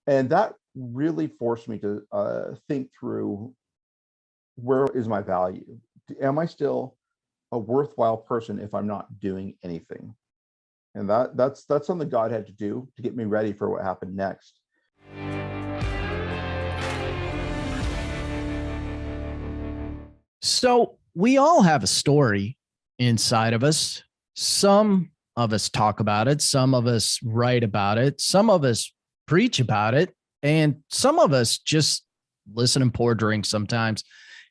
And that really forced me to think through, where is my value? Am I still a worthwhile person if I'm not doing anything? And that's something God had to do to get me ready for what happened next. So we all have a story inside of us. Some of us talk about it. Some of us write about it. Some of us preach about it. And some of us just listen and pour drinks sometimes.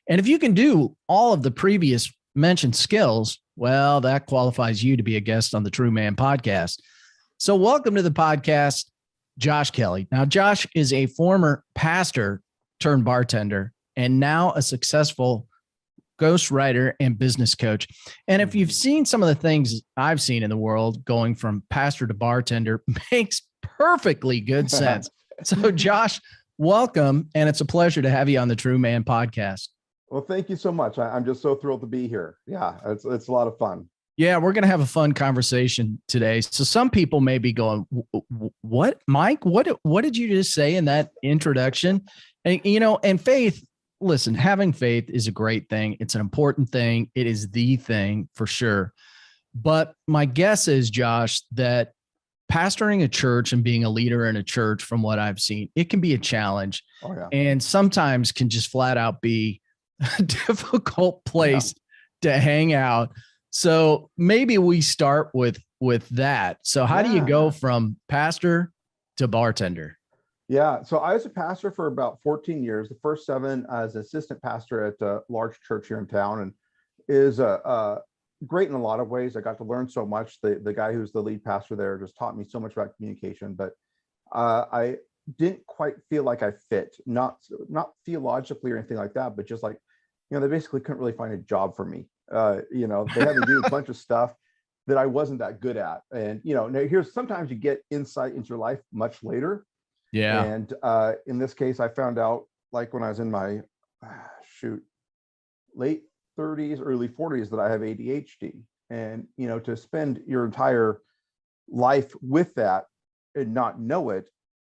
And if you can do all of the previous mentioned skills, well, that qualifies you to be a guest on the True Man podcast. So welcome to the podcast, Josh Kelley. Now, Josh is a former pastor turned bartender and now a successful ghostwriter and business coach. And if you've seen some of the things I've seen in the world, going from pastor to bartender makes perfectly good sense. So Josh, welcome. And it's a pleasure to have you on the True Man podcast. Well, thank you so much. I'm just so thrilled to be here. Yeah, it's a lot of fun. Yeah, we're going to have a fun conversation today. So some people may be going, what, Mike, what did you just say in that introduction? And, and faith, listen, having faith is a great thing. It's an important thing. It is the thing for sure. But my guess is, Josh, that pastoring a church and being a leader in a church, from what I've seen, it can be a challenge. Oh, yeah. And sometimes can just flat out be a difficult place to hang out. So maybe we start with that. So how do you go from pastor to bartender? Yeah. So I was a pastor for about 14 years, the first 7 as assistant pastor at a large church here in town, and is great in a lot of ways. I got to learn so much. The guy who's the lead pastor there just taught me so much about communication, but I didn't quite feel like I fit, not theologically or anything like that, but just like, they basically couldn't really find a job for me. They had me do a bunch of stuff that I wasn't that good at. And, now here's, sometimes you get insight into your life much later. Yeah. And in this case, I found out, like, when I was in my late 30s, early 40s, that I have ADHD. And, to spend your entire life with that and not know it,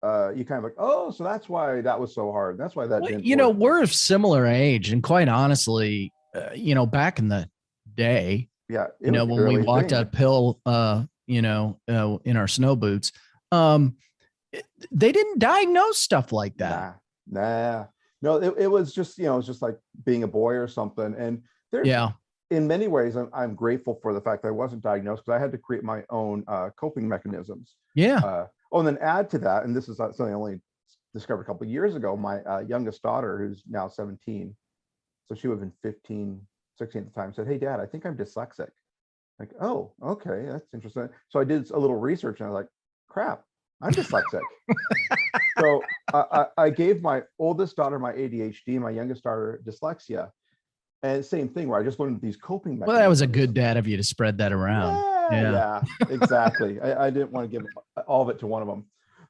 you kind of like, oh, so that's why that was so hard. That's why that didn't work. We're of similar age, and quite honestly, back in the day, when we walked uphill, in our snow boots, they didn't diagnose stuff like that. Nah. No, it was just, it was just like being a boy or something. And there's, in many ways, I'm grateful for the fact that I wasn't diagnosed, because I had to create my own coping mechanisms. Yeah. And then add to that, and this is something I only discovered a couple of years ago, my youngest daughter, who's now 17, so she would have been 15, 16 at the time, said, "Hey, Dad, I think I'm dyslexic." Like, oh, okay, that's interesting. So I did a little research, and I was like, crap, I'm dyslexic. So I gave my oldest daughter my ADHD, my youngest daughter dyslexia. And same thing, where I just learned these coping mechanisms. Well, that was a good dad of you to spread that around. Yeah, exactly. I didn't want to give all of it to one of them.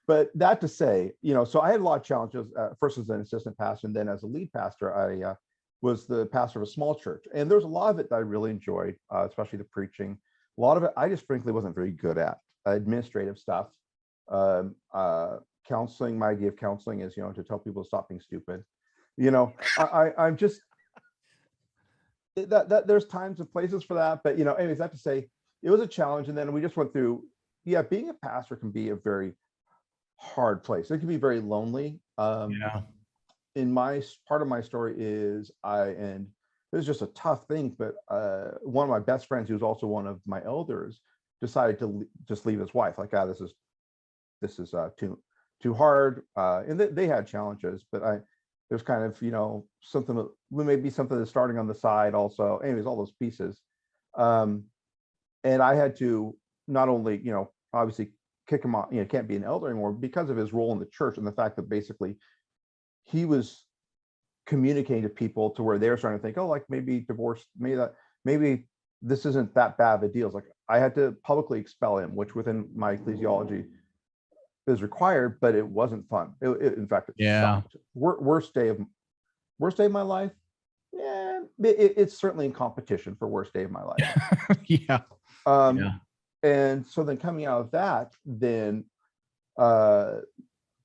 But that to say, so I had a lot of challenges, first as an assistant pastor, and then as a lead pastor. I was the pastor of a small church. And there's a lot of it that I really enjoyed, especially the preaching. A lot of it I just frankly wasn't very good at. Administrative stuff. Counseling, my idea of counseling is, to tell people to stop being stupid. I'm just, that there's times and places for that. But, anyways, that to say, it was a challenge. And then we just went through, being a pastor can be a very hard place. It can be very lonely. In my part of my story is and it was just a tough thing, but one of my best friends, who was also one of my elders, decided to just leave his wife. Like, this is too hard. And they had challenges, but there's kind of, something that maybe something that's starting on the side also. Anyways, all those pieces. And I had to not only, obviously kick him off, can't be an elder anymore, because of his role in the church and the fact that basically he was communicating to people to where they're starting to think, oh, like maybe divorce, maybe this isn't that bad of a deal. It's like I had to publicly expel him, which within my ecclesiology is required, but it wasn't fun. In fact, it sucked. Worst day of my life. Yeah, it's certainly in competition for worst day of my life. And so then coming out of that, then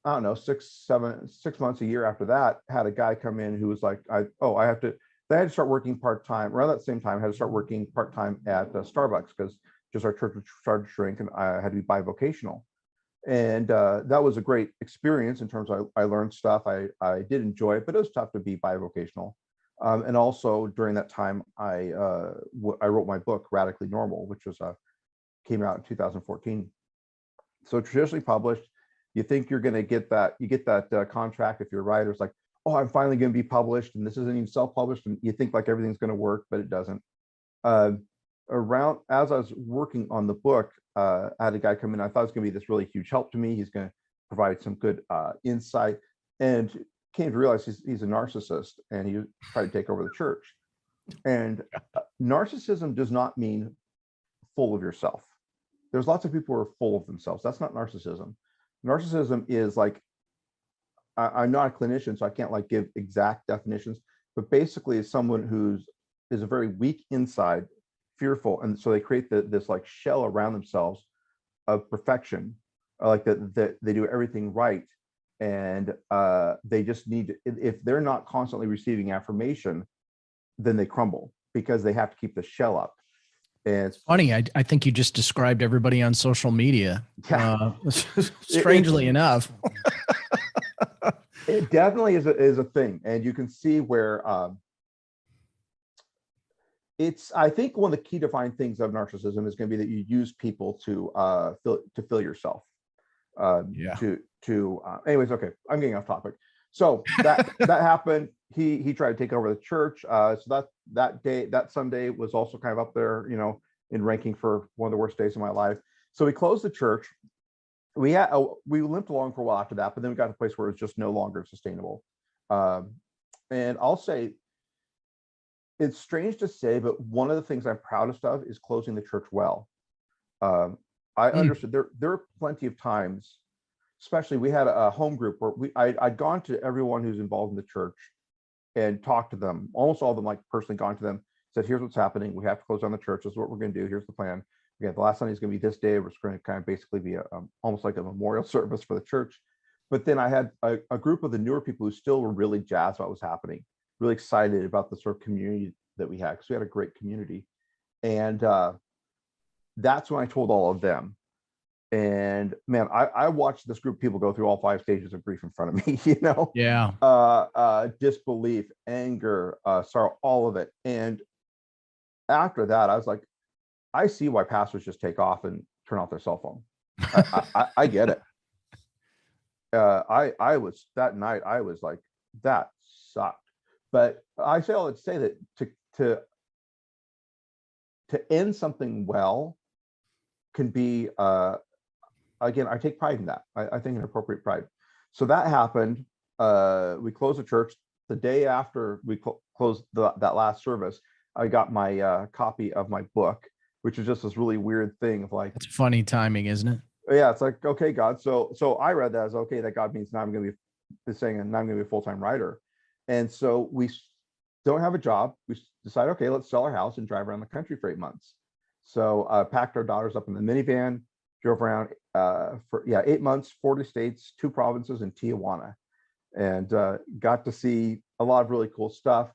I don't know, 6 months, a year after that, had a guy come in who was like, they had to start working part-time. Around that same time, I had to start working part-time at Starbucks because just our church started to shrink and I had to be bivocational. And that was a great experience in terms of I learned stuff. I did enjoy it, but it was tough to be bivocational. And also during that time, I wrote my book, Radically Normal, which was came out in 2014. So traditionally published. You think you're going to get that, contract if you're a writer. It's like, oh, I'm finally going to be published, and this isn't even self-published, and you think like everything's going to work, but it doesn't. Around as I was working on the book, I had a guy come in. I thought it was going to be this really huge help to me. He's going to provide some good insight, and came to realize he's a narcissist, and he tried to take over the church. And narcissism does not mean full of yourself. There's lots of people who are full of themselves. That's not narcissism. Narcissism is like, I'm not a clinician, so I can't like give exact definitions, but basically it's someone is a very weak inside, fearful, and so they create this like shell around themselves of perfection, like that they do everything right, and they just need to, if they're not constantly receiving affirmation, then they crumble because they have to keep the shell up. And it's funny. I think you just described everybody on social media. Yeah. Strangely enough. It definitely is a thing. And you can see where I think one of the key defining things of narcissism is going to be that you use people to fill yourself. Anyways, okay, I'm getting off topic. So that happened. He tried to take over the church. So that Sunday was also kind of up there, in ranking for one of the worst days of my life. So we closed the church. We limped along for a while after that, but then we got to a place where it was just no longer sustainable. And I'll say, it's strange to say, but one of the things I'm proudest of is closing the church well. I understood there are plenty of times, especially we had a home group where I'd gone to everyone who's involved in the church and talked to them, almost all of them, like personally gone to them, said, here's what's happening. We have to close down the church. This is what we're going to do. Here's the plan. Again, the last Sunday is going to be this day. We're going to kind of basically be almost like a memorial service for the church. But then I had a group of the newer people who still were really jazzed about what was happening, really excited about the sort of community that we had, because we had a great community. And that's when I told all of them. And man, I watched this group of people go through all 5 stages of grief in front of me, Yeah. Disbelief, anger, sorrow, all of it. And after that, I was like, I see why pastors just take off and turn off their cell phone. I get it. I was, that night, I was like, that sucked. But I say all that to say that to end something well can be, again, I take pride in that. I think an appropriate pride. So that happened. We closed the church. The day after we closed that last service, I got my copy of my book, which is just this really weird thing of like, it's funny timing, isn't it? Yeah, it's like, okay, God. So I read that as, okay, that God means now I'm going to be saying, and now I'm going to be a full-time writer. And so we don't have a job. We decided, okay, let's sell our house and drive around the country for 8 months. So packed our daughters up in the minivan, drove around for 8 months, 40 states, 2 provinces, and Tijuana, and got to see a lot of really cool stuff.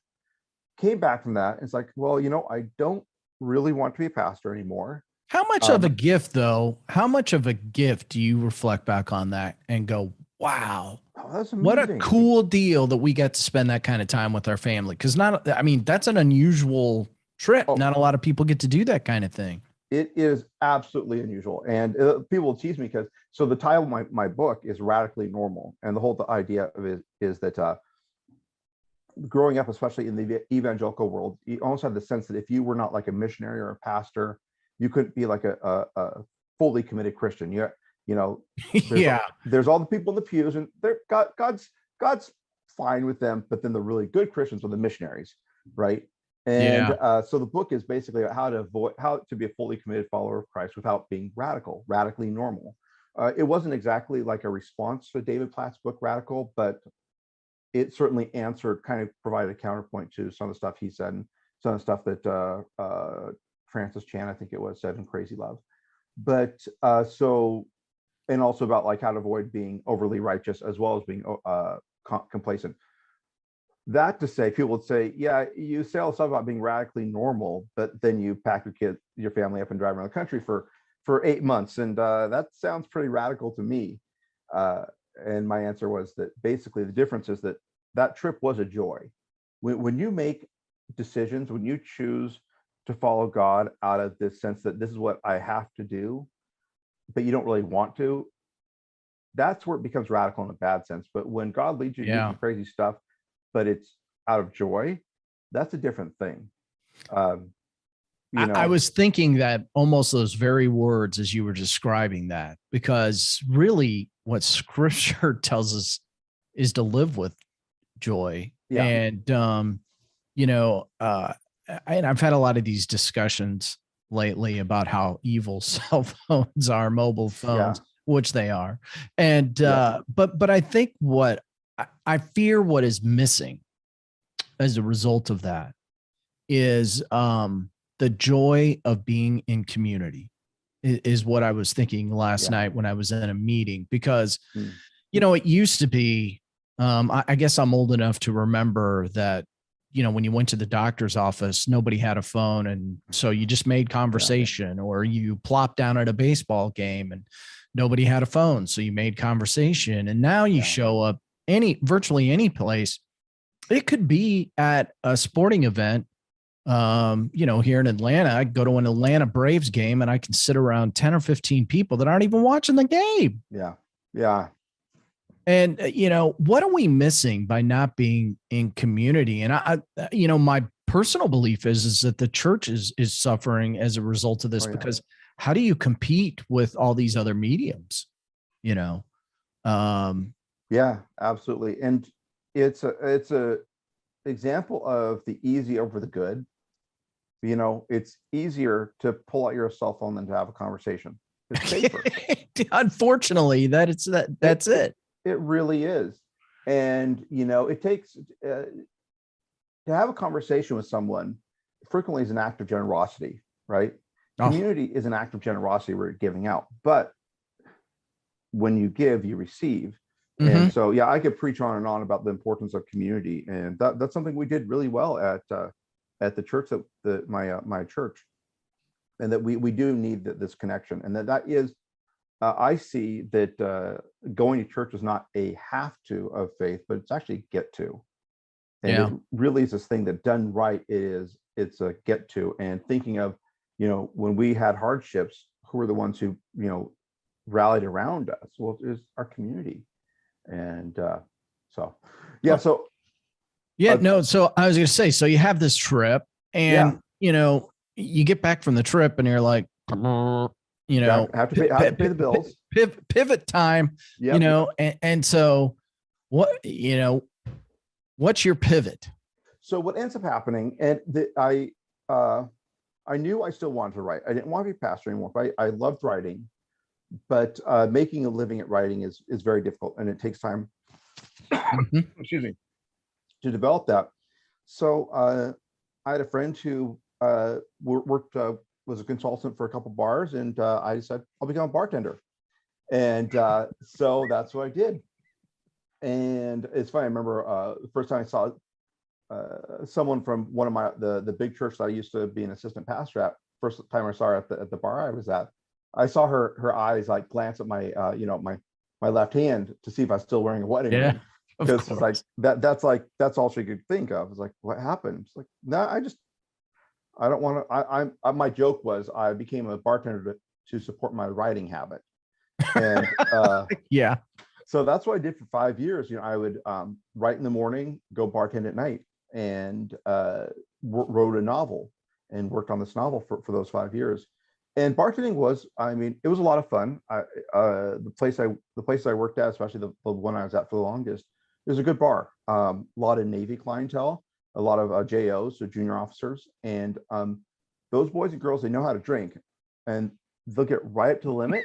Came back from that, and it's like, well, I don't really want to be a pastor anymore. How much of a gift, though? How much of a gift do you reflect back on that and go, wow, that's amazing. What a cool deal that we get to spend that kind of time with our family? Because that's an unusual trip. Not a lot of people get to do that kind of thing. It is absolutely unusual. And people will tease me because, so the title of my book is Radically Normal. And the whole idea of it is that growing up, especially in the evangelical world, you almost have the sense that if you were not like a missionary or a pastor, you couldn't be like a fully committed Christian. There's all the people in the pews, and God's fine with them, but then the really good Christians are the missionaries, right? And so the book is basically how to be a fully committed follower of Christ without being radically normal. It wasn't exactly like a response to David Platt's book, Radical, but it certainly provided a counterpoint to some of the stuff he said and some of the stuff that Francis Chan, I think it was, said in Crazy Love. But so and also about like how to avoid being overly righteous as well as being complacent. That to say, people would say, yeah, you say all this stuff about being radically normal, but then you pack your family up and drive around the country for 8 months, and that sounds pretty radical to me. And my answer was that basically the difference is that that trip was a joy. When you make decisions, when you choose to follow God out of this sense that this is what I have to do, but you don't really want to, that's where it becomes radical in a bad sense. But when God leads you to do some crazy stuff, but it's out of joy, that's a different thing. I was thinking that almost those very words as you were describing that, because really what scripture tells us is to live with joy. Yeah. And, and I've had a lot of these discussions lately about how evil cell phones are, mobile phones, which they are. And, but I think what I fear what is missing as a result of that is, the joy of being in community is what I was thinking last night when I was in a meeting, because, it used to be, I guess I'm old enough to remember that, when you went to the doctor's office, nobody had a phone. And so you just made conversation, or you plopped down at a baseball game and nobody had a phone. So you made conversation. And now you show up virtually any place. It could be at a sporting event. Here in Atlanta, I go to an Atlanta Braves game and I can sit around 10 or 15 people that aren't even watching the game. Yeah. Yeah. And, what are we missing by not being in community? And my personal belief is that the church is suffering as a result of this, because how do you compete with all these other mediums? Yeah, absolutely. And it's a example of the easy over the good. It's easier to pull out your cell phone than to have a conversation. It's safer. Unfortunately, that's it. It really is. And, it takes to have a conversation with someone frequently is an act of generosity, right? Community is an act of generosity where you're giving out. But when you give, you receive. And so, I could preach on and on about the importance of community. And that's something we did really well at the church, my church, and that we do need this connection. And that is, I see that going to church is not a have to of faith, but it's actually get to. And it really is this thing that done right, it's a get to. And thinking of, when we had hardships, who were the ones who, rallied around us? Well, it was our community. And so I was going to say, so you have this trip and, you get back from the trip and you're like, have to pay the bills, pivot time, and so what's your pivot? So what ends up happening, and I knew I still wanted to write. I didn't want to be a pastor anymore, but I loved writing. But making a living at writing is very difficult, and it takes time. Excuse me, to develop that. So I had a friend who worked was a consultant for a couple bars, and I decided I'll become a bartender, and so that's what I did. And it's funny. I remember the first time I saw someone from one of the big church that I used to be an assistant pastor at. First time I saw her at the bar I was at. I saw her eyes like glance at my my left hand to see if I was still wearing a wedding ring, because it's like that's all she could think of. It's like, what happened? It's like, no, I don't want to. My joke was I became a bartender to support my writing habit, and so that's what I did for 5 years. I would write in the morning, go bartend at night, and wrote a novel and worked on this novel for those 5 years. And bartending was, it was a lot of fun. The place I worked at, especially the one I was at for the longest, it was a good bar. A lot of Navy clientele, a lot of JOs, so junior officers, and those boys and girls, they know how to drink, and they'll get right up to the limit,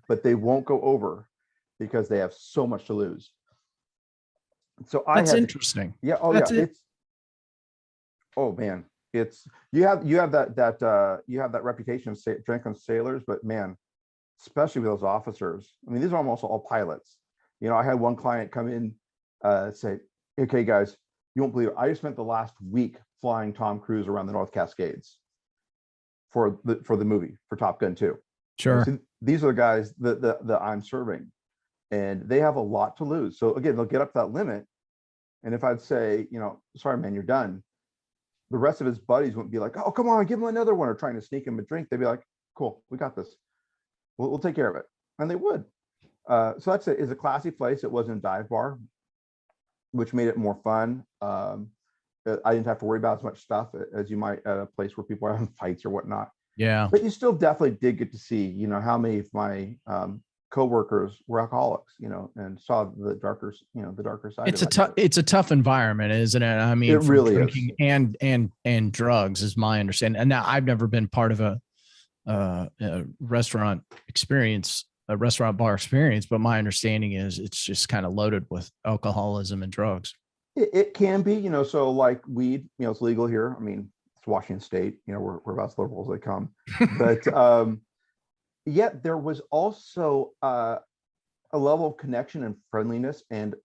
but they won't go over because they have so much to lose. So that's interesting. It's oh man. It's you have that reputation of drunken sailors, but man, especially with those officers. I mean, these are almost all pilots. You know, I had one client come in, say, okay, guys, you won't believe it. I just spent the last week flying Tom Cruise around the North Cascades for the movie, for Top Gun 2. Sure. So these are the guys that I'm serving, and they have a lot to lose. So again, they'll get up to that limit. And if I'd say, you know, sorry, man, you're done, the rest of his buddies wouldn't be like, oh, come on, give him another one, or trying to sneak him a drink. They'd be like, cool, we got this. We'll take care of it. And they would. So that's it. It's a classy place. It wasn't a dive bar, which made it more fun. I didn't have to worry about as much stuff as you might at a place where people are having fights or whatnot. Yeah. But you still definitely did get to see, you know, how many of my coworkers were alcoholics, you know, and saw the darker, you know, the darker side. It's a tough environment, isn't it? I mean, it really drinking is. and drugs is my understanding. And now I've never been part of a restaurant experience, a restaurant bar experience, but my understanding is it's just kind of loaded with alcoholism and drugs. It can be, you know, so like weed, you know, it's legal here. I mean, it's Washington State, you know, we're about as liberal as they come. But yet there was also a level of connection and friendliness and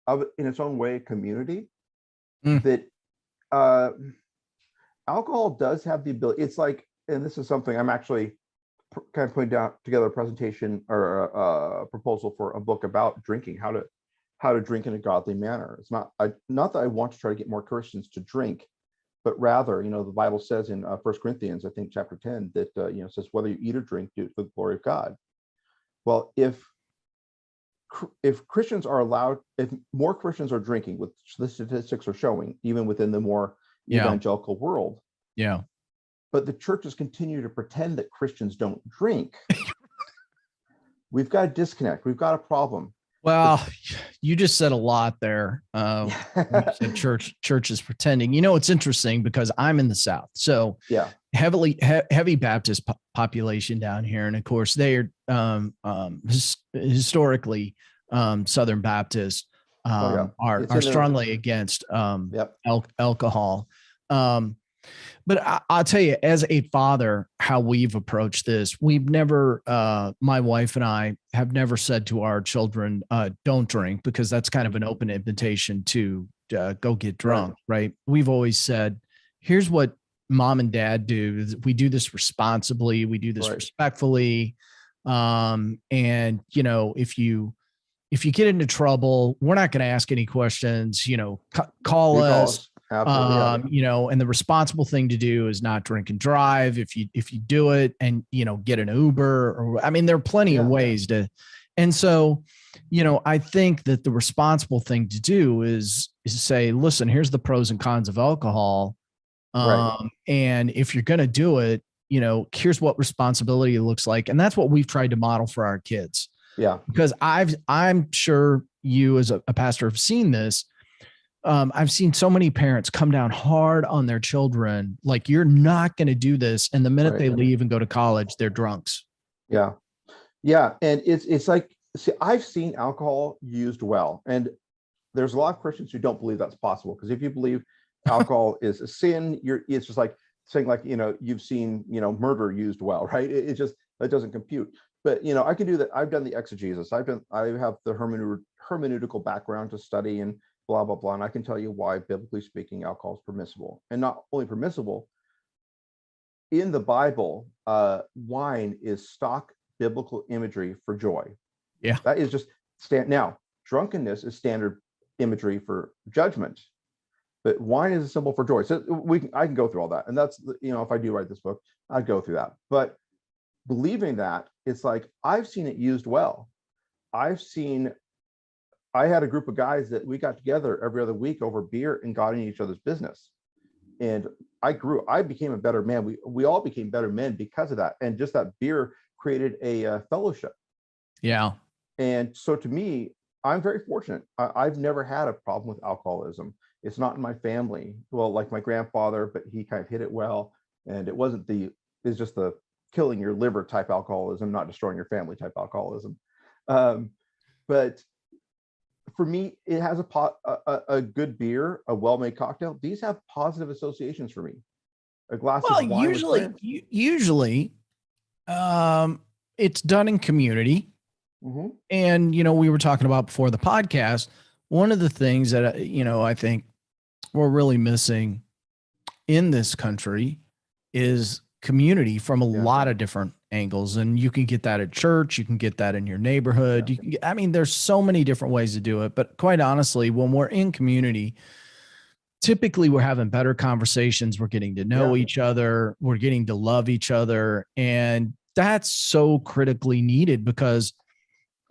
of in its own way, community that alcohol does have the ability. It's like, and this is something I'm actually kind of putting together a presentation or a proposal for a book about drinking, how to drink in a godly manner. It's not that I want to try to get more Christians to drink, but rather, you know, the Bible says in 1 Corinthians, I think chapter 10, that, you know, says, whether you eat or drink, do it for the glory of God. Well, if Christians are allowed, if more Christians are drinking, which the statistics are showing, even within the more evangelical world. Yeah. But the churches continue to pretend that Christians don't drink. We've got a disconnect. We've got a problem. Well, you just said a lot there. You said church is pretending. You know, it's interesting because I'm in the South, so yeah, heavy Baptist population down here, and of course they are historically Southern Baptists are strongly against alcohol. But I'll tell you, as a father, how we've approached this, we've never, my wife and I have never said to our children, don't drink, because that's kind of an open invitation to go get drunk, right? We've always said, here's what mom and dad do. We do this responsibly. We do this respectfully. And, you know, if you get into trouble, we're not going to ask any questions, you know, call us. You know, and the responsible thing to do is not drink and drive. If you do it, and, you know, get an Uber, or, I mean, there are plenty of ways to. And so, you know, I think that the responsible thing to do is say, listen, here's the pros and cons of alcohol. And if you're going to do it, you know, here's what responsibility looks like. And that's what we've tried to model for our kids. Yeah. Because I'm sure you as a pastor have seen this. I've seen so many parents come down hard on their children, like, you're not going to do this. And the minute they leave and go to college, they're drunks. Yeah. Yeah. And it's like, see, I've seen alcohol used well. And there's a lot of Christians who don't believe that's possible. Because if you believe alcohol is a sin, it's just like saying, like, you know, you've seen, you know, murder used well, right? It just, that doesn't compute. But, you know, I can do that. I've done the exegesis. I have the hermeneutical background to study and blah, blah, blah. And I can tell you why, biblically speaking, alcohol is permissible. And not only permissible, in the Bible, wine is stock biblical imagery for joy. Yeah. That is just now, drunkenness is standard imagery for judgment, but wine is a symbol for joy. So I can go through all that. And that's, you know, if I do write this book, I'd go through that. But believing that, it's like, I've seen it used well. I had a group of guys that we got together every other week over beer and got in each other's business. And I became a better man. We all became better men because of that. And just that beer created a fellowship. Yeah. And so to me, I'm very fortunate. I've never had a problem with alcoholism. It's not in my family. Well, like my grandfather, but he kind of hit it well. And it's just the killing your liver type alcoholism, not destroying your family type alcoholism. But for me, it has a good beer, a well-made cocktail. These have positive associations for me. A glass of wine. Usually, it's done in community. Mm-hmm. And, we were talking about before the podcast, one of the things that, I think we're really missing in this country is community from a lot of different angles. And you can get that at church. You can get that in your neighborhood. There's so many different ways to do it. But quite honestly, when we're in community, typically we're having better conversations. We're getting to know each other. We're getting to love each other. And that's so critically needed because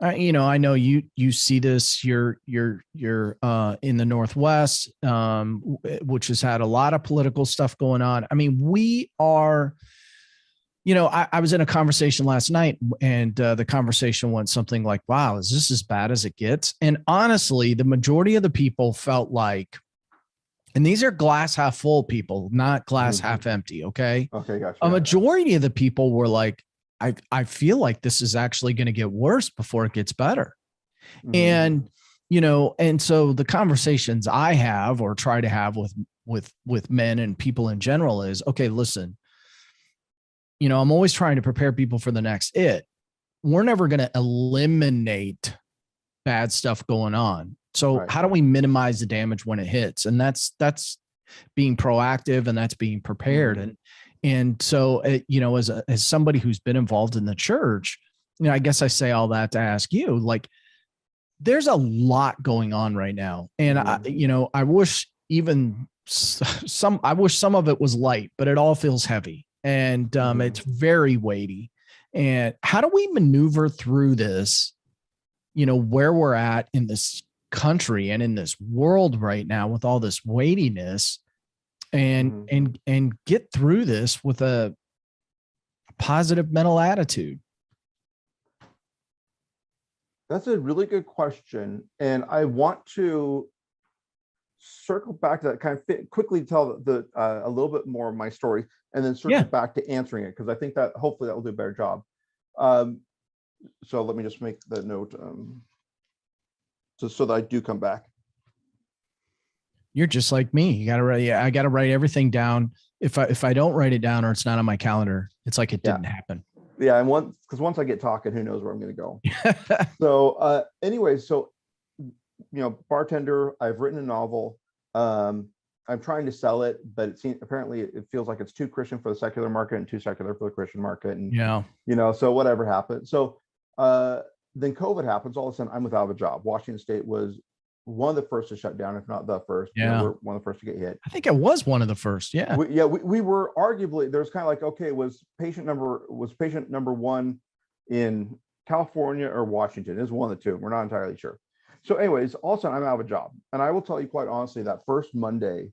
I know you see this. You're in the Northwest, which has had a lot of political stuff going on. We are. I was in a conversation last night, and the conversation went something like, "Wow, is this as bad as it gets?" And honestly, the majority of the people felt like, and these are glass half full people, not glass half empty. Okay. Okay, gotcha. A majority of the people were like, I feel like this is actually going to get worse before it gets better. And, and so the conversations I have or try to have with men and people in general is, okay, listen, I'm always trying to prepare people for the next it. We're never going to eliminate bad stuff going on. So how do we minimize the damage when it hits? And that's being proactive, and that's being prepared. And so, as somebody who's been involved in the church, I guess I say all that to ask you, like, there's a lot going on right now. And I wish some of it was light, but it all feels heavy, and it's very weighty. And how do we maneuver through this, where we're at in this country and in this world right now with all this weightiness, and get through this with a positive mental attitude? That's a really good question. And I want to circle back to that, kind of quickly tell a little bit more of my story, and then circle back to answering it, because I think that hopefully that will do a better job. So let me just make that note, so that I do come back. You're just like me. You gotta write. I gotta write everything down. If I don't write it down or it's not on my calendar, it's like it didn't happen. Yeah, and once I get talking, who knows where I'm going to go. So anyway, bartender. I've written a novel. I'm trying to sell it, but apparently it feels like it's too Christian for the secular market and too secular for the Christian market. And so whatever happened. So then COVID happens. All of a sudden, I'm without a job. Washington State was one of the first to shut down, if not the first. We're one of the first to get hit. I think it was one of the first. We were arguably, there's kind of like, okay, was patient number one in California or Washington? It was one of the two. We're not entirely sure. So anyways, all of a sudden I'm out of a job. And I will tell you quite honestly, that first Monday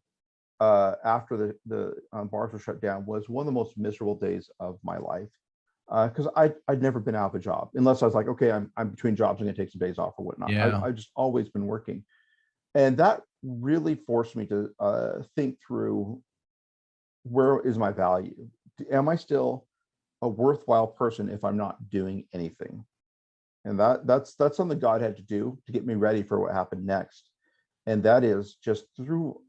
after the bars were shut down was one of the most miserable days of my life. Because I'd never been out of a job, unless I was like, okay, I'm between jobs, I'm gonna take some days off or whatnot. I've just always been working. And that really forced me to think through, where is my value? Am I still a worthwhile person if I'm not doing anything? And that's something God had to do to get me ready for what happened next. And that is just through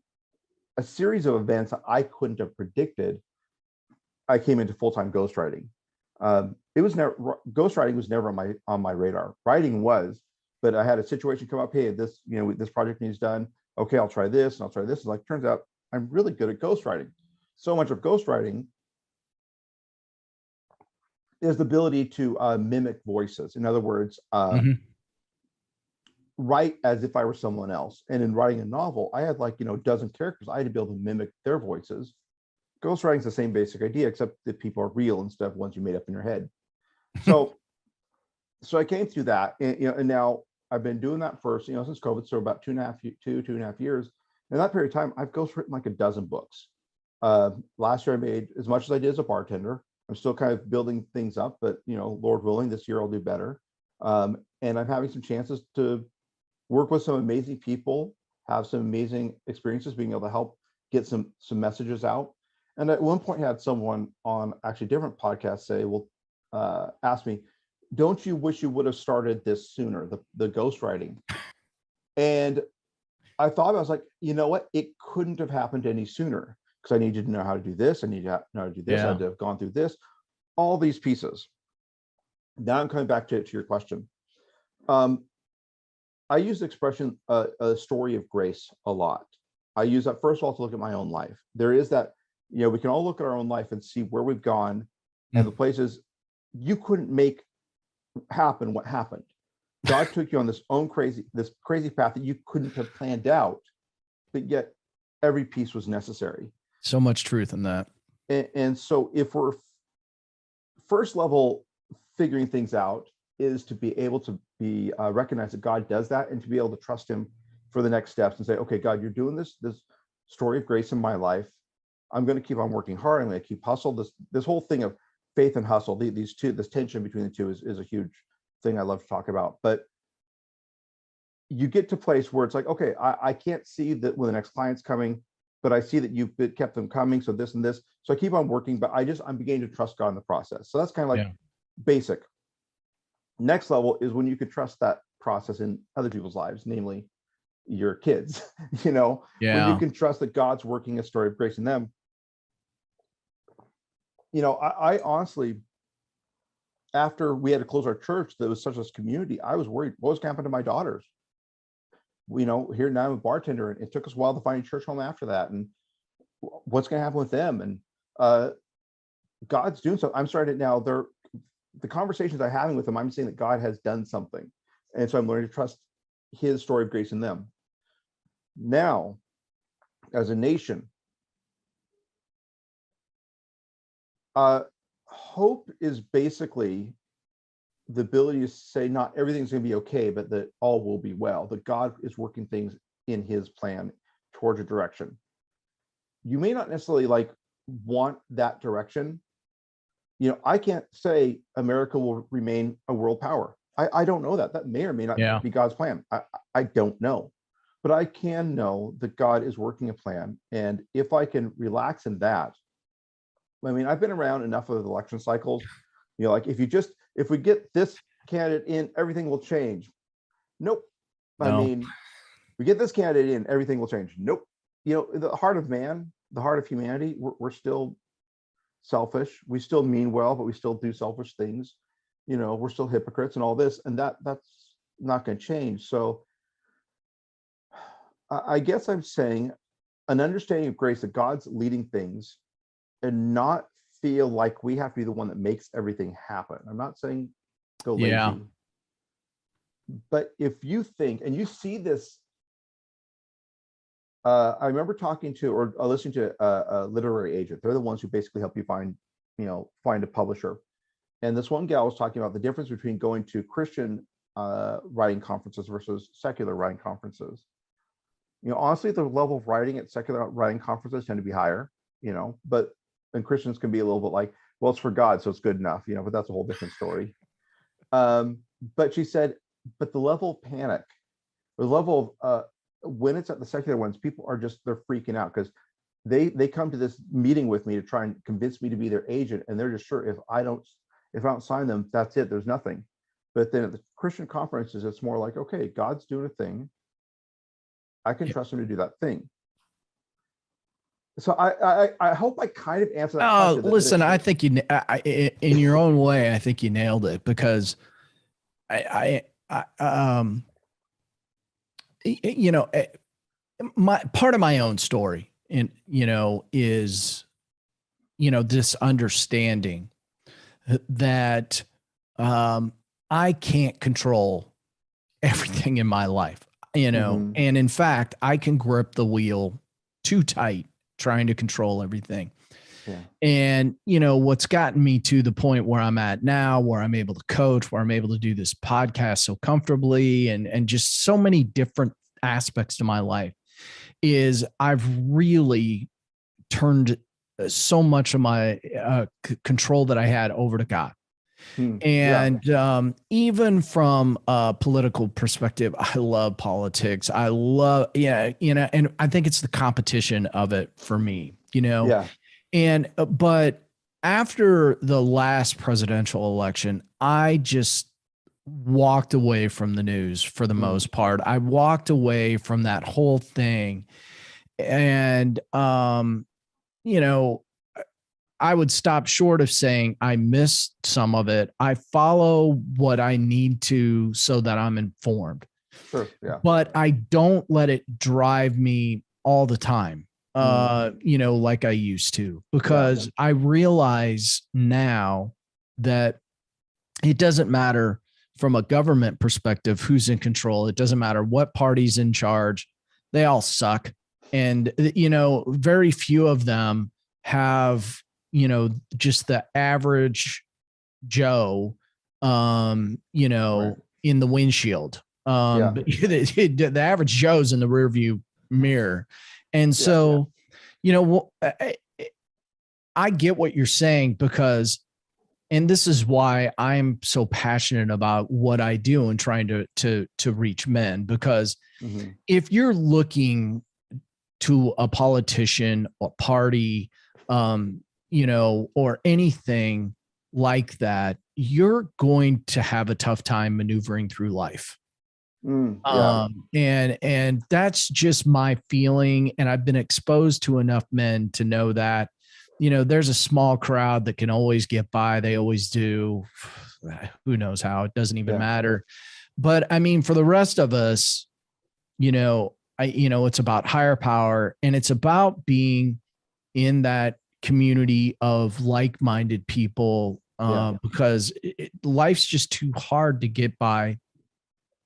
a series of events that I couldn't have predicted, I came into full-time ghostwriting. Ghostwriting was never on my radar. Writing was, but I had a situation come up. Hey, this project needs done. Okay, I'll try this and I'll try this. And turns out I'm really good at ghostwriting. So much of ghostwriting is the ability to mimic voices. In other words, write as if I were someone else. And in writing a novel, I had a dozen characters. I had to be able to mimic their voices. Ghostwriting is the same basic idea, except that people are real instead of ones you made up in your head. So I came through that, and now I've been doing that since COVID, so about two and a half years. In that period of time, I've ghostwritten like a dozen books. Last year I made as much as I did as a bartender. I'm still kind of building things up, but Lord willing, this year I'll do better. And I'm having some chances to work with some amazing people, have some amazing experiences, being able to help get some messages out. And at one point I had someone on actually a different podcast say, ask me, don't you wish you would have started this sooner, the ghostwriting? And I thought, I was like, you know what? It couldn't have happened any sooner, because I needed to know how to do this. I needed to know how to do this. I had to have gone through this, all these pieces. Now I'm coming back to your question. Um, I use the expression a story of grace a lot. I use that first of all to look at my own life. There is that, we can all look at our own life and see where we've gone and the places you couldn't make happen what happened. God took you on this crazy path that you couldn't have planned out, but yet every piece was necessary. So much truth in that. And so if we're first level figuring things out is to be able to be recognize that God does that and to be able to trust him for the next steps and say, okay, God, you're doing this story of grace in my life. I'm going to keep on working hard. I'm going to keep hustle. This whole thing of faith and hustle, this tension between the two is a huge thing I love to talk about. But you get to a place where it's like, okay, I can't see that when the next client's coming, but I see that you've kept them coming. So this and this. So I keep on working, but I'm beginning to trust God in the process. So that's kind of like basic. Next level is when you could trust that process in other people's lives, namely your kids, when you can trust that God's working a story of grace in them. I honestly, after we had to close our church, that was such a community, I was worried what was going to happen to my daughters. Here now I'm a bartender, and it took us a while to find a church home after that. And what's going to happen with them? And God's doing so. I'm starting it now. The conversations I'm having with them, I'm saying that God has done something. And so I'm learning to trust his story of grace in them. Now, as a nation, hope is basically the ability to say not everything's going to be okay, but that all will be well, that God is working things in his plan towards a direction. You may not necessarily want that direction. I can't say America will remain a world power. I don't know that. That may or may not be God's plan. I don't know. But I can know that God is working a plan. And if I can relax in that, I've been around enough of the election cycles, if we get this candidate in, everything will change. Nope. No. We get this candidate in, everything will change. Nope. The heart of man, the heart of humanity, we're still selfish. We still mean well, but we still do selfish things. We're still hypocrites and all this, and that's not going to change. So I guess I'm saying an understanding of grace, that God's leading things and not feel like we have to be the one that makes everything happen. I'm not saying go lazy, but if you think, and you see this, I remember talking to or listening to a literary agent. They're the ones who basically help you find a publisher. And this one gal was talking about the difference between going to Christian writing conferences versus secular writing conferences. Honestly, the level of writing at secular writing conferences tend to be higher, but and Christians can be a little bit like, well, it's for God, so it's good enough, but that's a whole different story. But she said, but the level of panic, the level of when it's at the secular ones, people are they're freaking out because they come to this meeting with me to try and convince me to be their agent, and they're just sure if I don't sign them, that's it, there's nothing. But then at the Christian conferences, it's more like, okay, God's doing a thing, I can trust him to do that thing. So I hope I kind of answered that question. Listen, I think in your own way, I think you nailed it, because my part of my own story, and is this understanding that I can't control everything in my life, and in fact, I can grip the wheel too tight, trying to control everything. Yeah. And what's gotten me to the point where I'm at now, where I'm able to coach, where I'm able to do this podcast so comfortably, and just so many different aspects to my life, is I've really turned so much of my control that I had over to God. And even from a political perspective, I love politics. I love, and I think it's the competition of it for me, And, but after the last presidential election, I just walked away from the news for the most part. I walked away from that whole thing. And, I would stop short of saying I missed some of it. I follow what I need to so that I'm informed. Sure. Yeah. But I don't let it drive me all the time, like I used to, because I realize now that it doesn't matter from a government perspective who's in control. It doesn't matter what party's in charge. They all suck. And, very few of them have, just the average Joe, in the windshield. The average Joe's in the rearview mirror. And so, I get what you're saying, because, and this is why I'm so passionate about what I do and trying to reach men, because if you're looking to a politician or party, or anything like that, you're going to have a tough time maneuvering through life. And that's just my feeling. And I've been exposed to enough men to know that, there's a small crowd that can always get by. They always do. Who knows how? It doesn't even matter. But I mean, for the rest of us, it's about higher power, and it's about being in that community of like-minded people, because life's just too hard to get by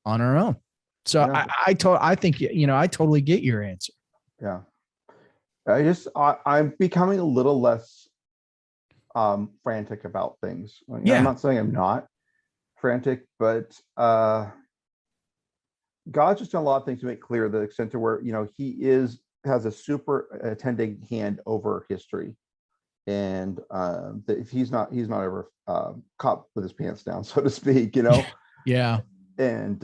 on our own. So I think, I totally get your answer. Yeah. I'm becoming a little less frantic about things. I'm not saying I'm not frantic, but God's just done a lot of things to make clear the extent to where, he has a super attending hand over history. And that he's not ever caught with his pants down, so to speak, Yeah. And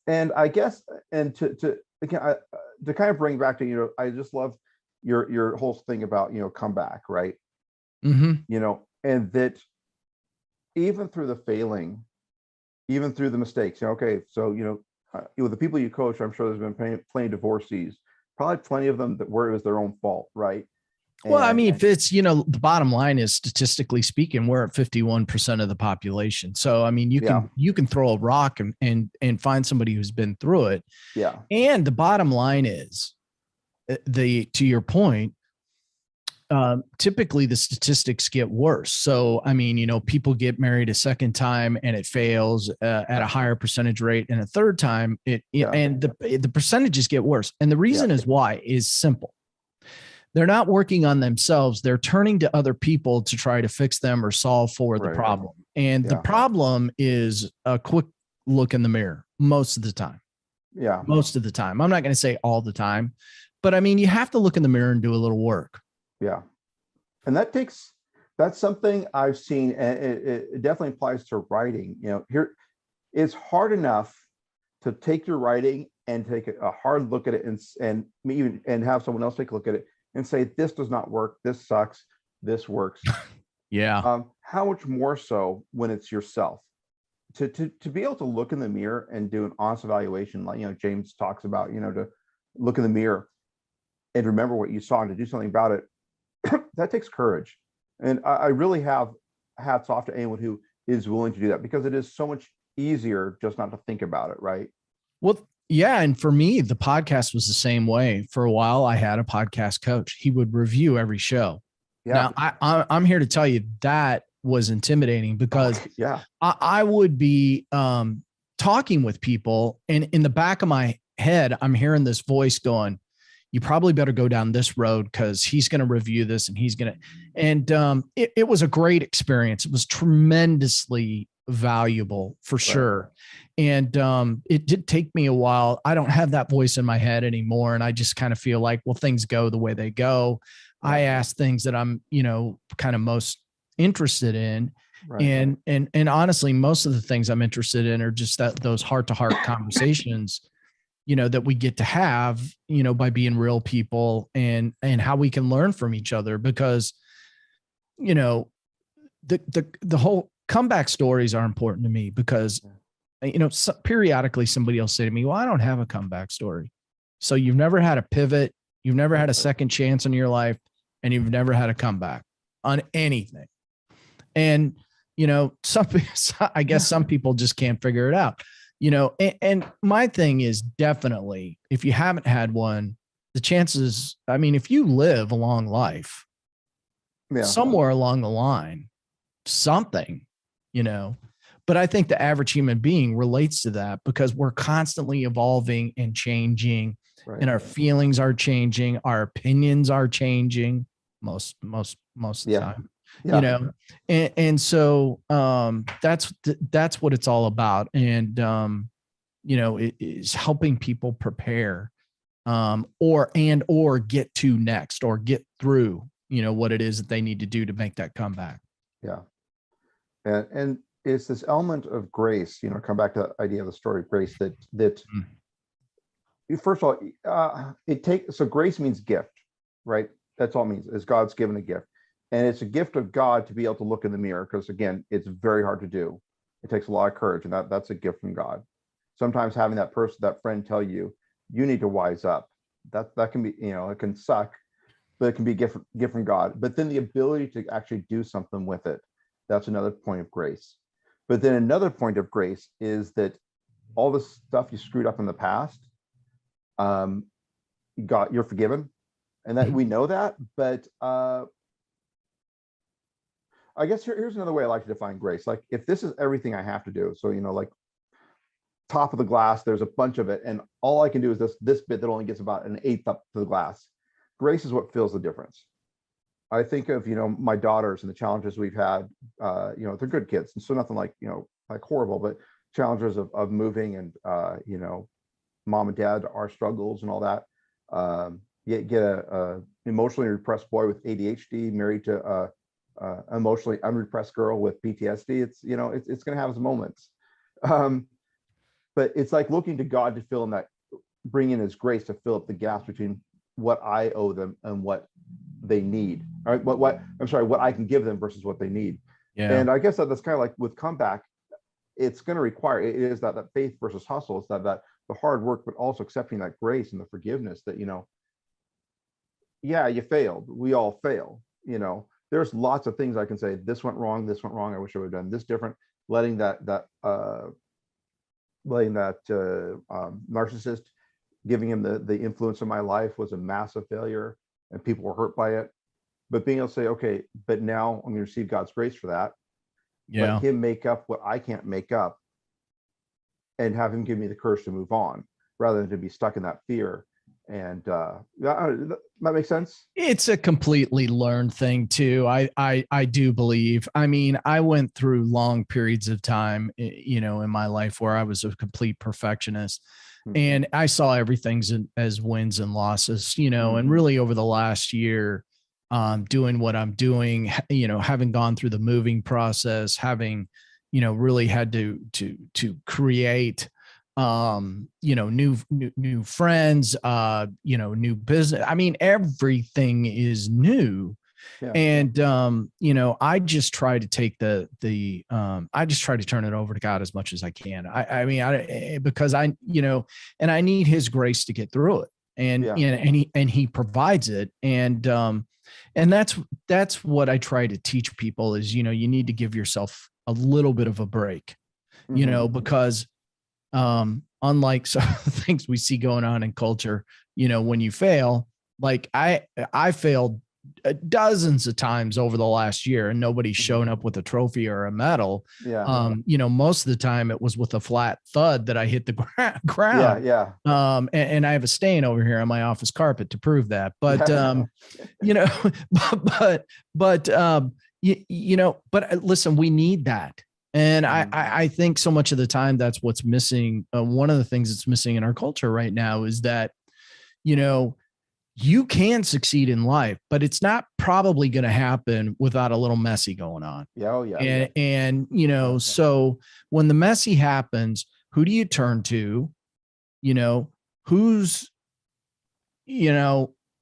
and I guess, and to again, to kind of bring back to, I just love your whole thing about, comeback, right? And that even through the failing, even through the mistakes, okay, so the people you coach, I'm sure there's been plenty of divorcees, probably plenty of them that where it was their own fault, right? Well, I mean, if it's, the bottom line is, statistically speaking, we're at 51% of the population. So, I mean, you can throw a rock and find somebody who's been through it. Yeah. And the bottom line is, to your point, typically the statistics get worse. So, I mean, people get married a second time and it fails at a higher percentage rate, and a third time and the percentages get worse. And the reason is why is simple. They're not working on themselves. They're turning to other people to try to fix them or solve for the problem. And the problem is a quick look in the mirror most of the time. Yeah. Most of the time. I'm not going to say all the time, but I mean, you have to look in the mirror and do a little work. Yeah. And that's something I've seen, and it definitely applies to writing. Here it's hard enough to take your writing and take a hard look at it and have someone else take a look at it and say, this does not work, this sucks, this works. Yeah. How much more so when it's yourself? To be able to look in the mirror and do an honest evaluation, like James talks about, to look in the mirror and remember what you saw and to do something about it, that takes courage. And I really have hats off to anyone who is willing to do that, because it is so much easier just not to think about it, right? Well, yeah. And for me, the podcast was the same way. For a while, I had a podcast coach. He would review every show. Yeah. Now, I'm here to tell you that was intimidating, because I would be talking with people, and in the back of my head, I'm hearing this voice going, you probably better go down this road because he's going to review this and he's going to, and it was a great experience. It was tremendously valuable for sure. And it did take me a while. I don't have that voice in my head anymore. And I just kind of feel like, well, things go the way they go. I ask things that I'm, kind of most interested in. And honestly, most of the things I'm interested in are just those heart-to-heart conversations, that we get to have, by being real people, and how we can learn from each other, because, the whole comeback stories are important to me, because, periodically somebody will say to me, well, I don't have a comeback story. So you've never had a pivot. You've never had a second chance in your life. and you've never had a comeback on anything. And, I guess some people just can't figure it out, and my thing is definitely, if you haven't had one, the chances, if you live a long life, somewhere along the line, something, but I think the average human being relates to that because we're constantly evolving and changing, and our feelings are changing. Our opinions are changing most of the time, and so that's what it's all about. And, it is helping people prepare, or get to next, or get through, what it is that they need to do to make that comeback. Yeah. And it's this element of grace, come back to the idea of the story of grace that first of all, so grace means gift, right? That's all it means, is God's given a gift. And it's a gift of God to be able to look in the mirror, because again, it's very hard to do. It takes a lot of courage, and that's a gift from God. Sometimes having that friend tell you, you need to wise up, that can be, it can suck, but it can be a gift from God. But then the ability to actually do something with it, that's another point of grace. But then another point of grace is that all the stuff you screwed up in the past, you're forgiven, and that we know that. But I guess here's another way I like to define grace. Like, if this is everything I have to do, so like top of the glass, there's a bunch of it, and all I can do is this bit that only gets about an eighth up to the glass. Grace is what fills the difference. I think of, my daughters and the challenges we've had. They're good kids, and so nothing like, like horrible, but challenges of moving, and mom and dad, our struggles and all that. Get a emotionally repressed boy with ADHD married to a emotionally unrepressed girl with PTSD. It's it's going to have its moments, but it's like looking to God to fill in that, bring in His grace to fill up the gaps between what I owe them and what they need. All right, what I can give them versus what they need. Yeah. And I guess that's kind of like with comeback. It's going to require, it is that faith versus hustle. It's that the hard work, but also accepting that grace and the forgiveness that, you failed. We all fail. There's lots of things I can say. This went wrong. I wish I would have done this different. Letting that narcissist, giving him the influence of my life, was a massive failure, and people were hurt by it. But being able to say, okay, but now I'm going to receive God's grace for that. Yeah. Let Him make up what I can't make up, and have Him give me the courage to move on, rather than to be stuck in that fear. And that makes sense. It's a completely learned thing too. I do believe. I went through long periods of time, in my life where I was a complete perfectionist, and I saw everything as wins and losses, and really over the last year, doing what I'm doing, having gone through the moving process, having, really had to create, new friends, new business. Everything is new. Yeah. And, I just try to take I just try to turn it over to God as much as I can. Because I need His grace to get through it. And, and he provides it. And that's what I try to teach people is, you need to give yourself a little bit of a break, because, unlike some of the things we see going on in culture, when you fail, like I failed dozens of times over the last year, and nobody's shown up with a trophy or a medal. Yeah. Most of the time it was with a flat thud that I hit the ground. Yeah. And I have a stain over here on my office carpet to prove that. But, but listen, we need that. And I think so much of the time that's what's missing. One of the things that's missing in our culture right now is that, you can succeed in life, but it's not probably going to happen without a little messy going on. Yeah. Oh, yeah. And so when the messy happens, who do you turn to? Who's,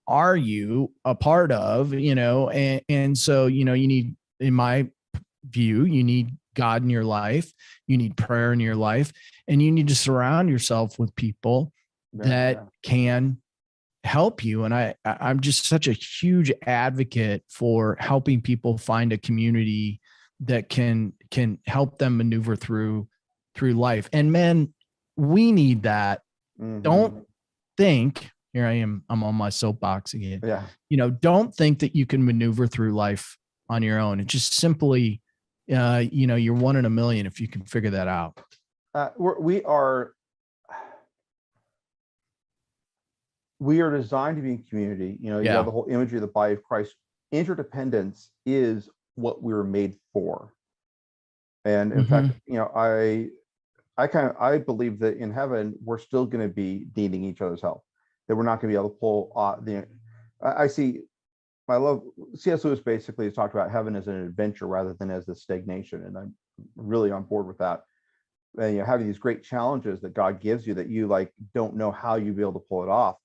are you a part of, and so, you need, in my view, you need God in your life, you need prayer in your life, and you need to surround yourself with people that can help you. And I'm just such a huge advocate for helping people find a community that can help them maneuver through life. And man, we need that. Mm-hmm. Don't think, here I am, I'm on my soapbox again. Yeah. Don't think that you can maneuver through life on your own. It's just simply, you're one in a million if you can figure that out. We are designed to be in community. You have the whole imagery of the body of Christ. Interdependence is what we were made for. And in fact, I believe that in heaven, we're still going to be needing each other's help, that we're not going to be able to pull I love C.S. Lewis basically has talked about heaven as an adventure rather than as the stagnation. And I'm really on board with that. And having these great challenges that God gives you that you don't know how you'll be able to pull it off.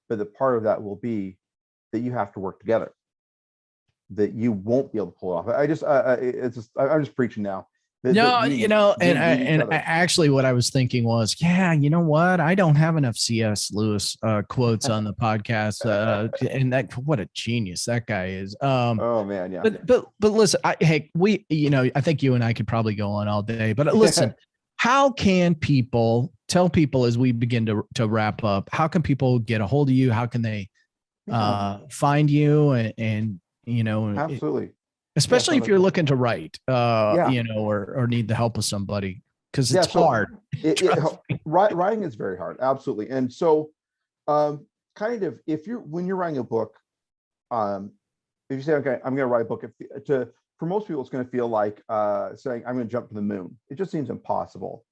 But the part of that will be that you have to work together, that you won't be able to pull it off. I'm just preaching now. Actually what I was thinking was, you know what? I don't have enough C.S. Lewis quotes on the podcast. And what a genius that guy is. Oh man. Yeah. But listen, I think you and I could probably go on all day, but listen, how can people tell people as we begin to wrap up, how can people get a hold of you? How can they find you and absolutely. Especially if you're looking to write, or need the help of somebody, because it's hard. Writing is very hard. Absolutely. And so when you're writing a book, if you say, okay, I'm going to write a book, for most people, it's going to feel like saying, I'm going to jump to the moon. It just seems impossible.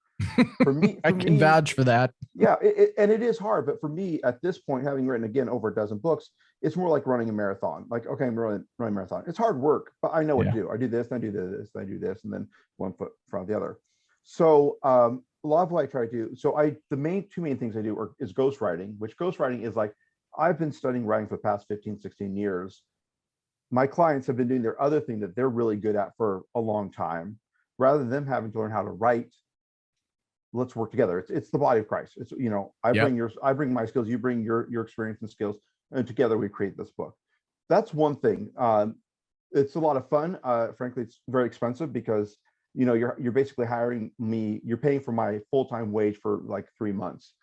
For me, I can vouch for that. Yeah. And it is hard. But for me, at this point, having written, again, over a dozen books, it's more like running a marathon. Like, okay, I'm running a marathon. It's hard work, but I know what to do. I do this, and I do this, and I do this, and then one foot in front of the other. So a lot of what I try to do, the two main things I do is ghostwriting, which ghostwriting is like, I've been studying writing for the past 15, 16 years. My clients have been doing their other thing that they're really good at for a long time. Rather than them having to learn how to write, let's work together. It's the body of Christ. It's, I bring my skills, you bring your experience and skills, and together we create this book. That's one thing. It's a lot of fun. Frankly, it's very expensive because you're basically hiring me. You're paying for my full-time wage for like 3 months.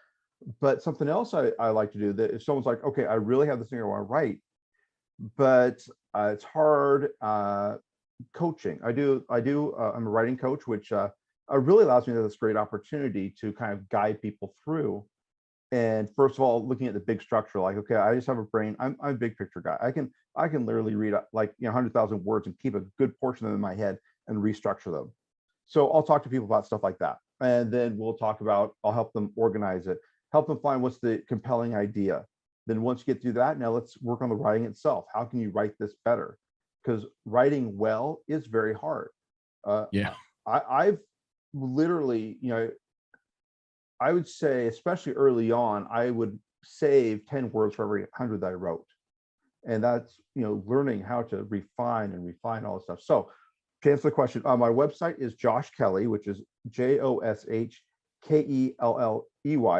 But something else I like to do, that if someone's like, okay, I really have this thing I want to write, but it's hard. Coaching. I'm a writing coach, which really allows me to have this great opportunity to kind of guide people through. And first of all, looking at the big structure, like, okay, I just have a brain. I'm a big picture guy. I can literally read 100,000 words and keep a good portion of them in my head and restructure them. So I'll talk to people about stuff like that. And then I'll help them organize it, help them find what's the compelling idea. Then once you get through that, now let's work on the writing itself. How can you write this better? Because writing well is very hard. I've literally, I would say, especially early on, I would save 10 words for every 100 that I wrote. And that's, learning how to refine all this stuff. So to answer the question, my website is Josh Kelley, which is JoshKelley.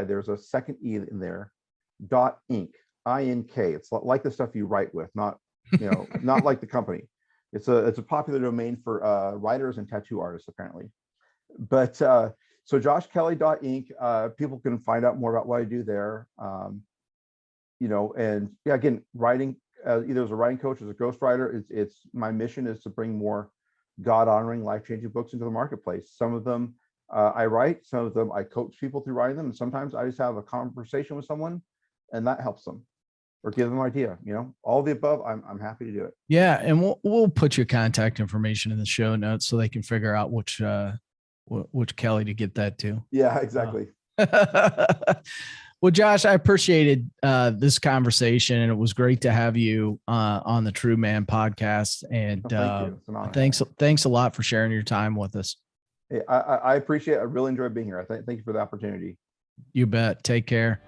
There's a second E in there, .inc, INK. It's like the stuff you write with, not like the company. It's a popular domain for writers and tattoo artists, apparently. But so joshkelley.inc, people can find out more about what I do there. Again, writing, either as a writing coach, as a ghostwriter, it's my mission is to bring more God-honoring, life-changing books into the marketplace. Some of them I write, some of them I coach people through writing them, and sometimes I just have a conversation with someone, and that helps them or give them an idea. All of the above. I'm happy to do it. Yeah, and we'll put your contact information in the show notes so they can figure out which Kelley to get that to. Yeah, exactly. Well, Josh, I appreciated this conversation, and it was great to have you on the True Man podcast. And thanks a lot for sharing your time with us. Hey, I appreciate it. I really enjoyed being here. Thank you for the opportunity. You bet. Take care.